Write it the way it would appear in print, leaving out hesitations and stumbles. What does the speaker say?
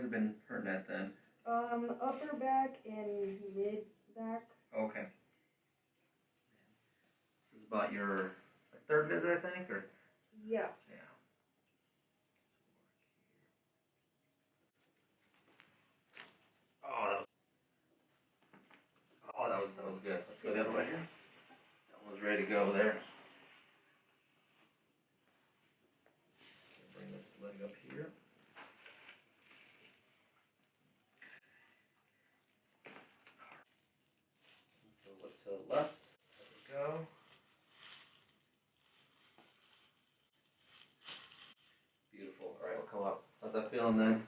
it been hurting at then? Upper back and mid back. Okay. This is about your third visit, I think, or? Yeah. Yeah. That was good. Let's go the other way here. That one's ready to go there. Bring this leg up here. Look to the left. There we go. Beautiful. All right, we'll come up. How's that feeling then?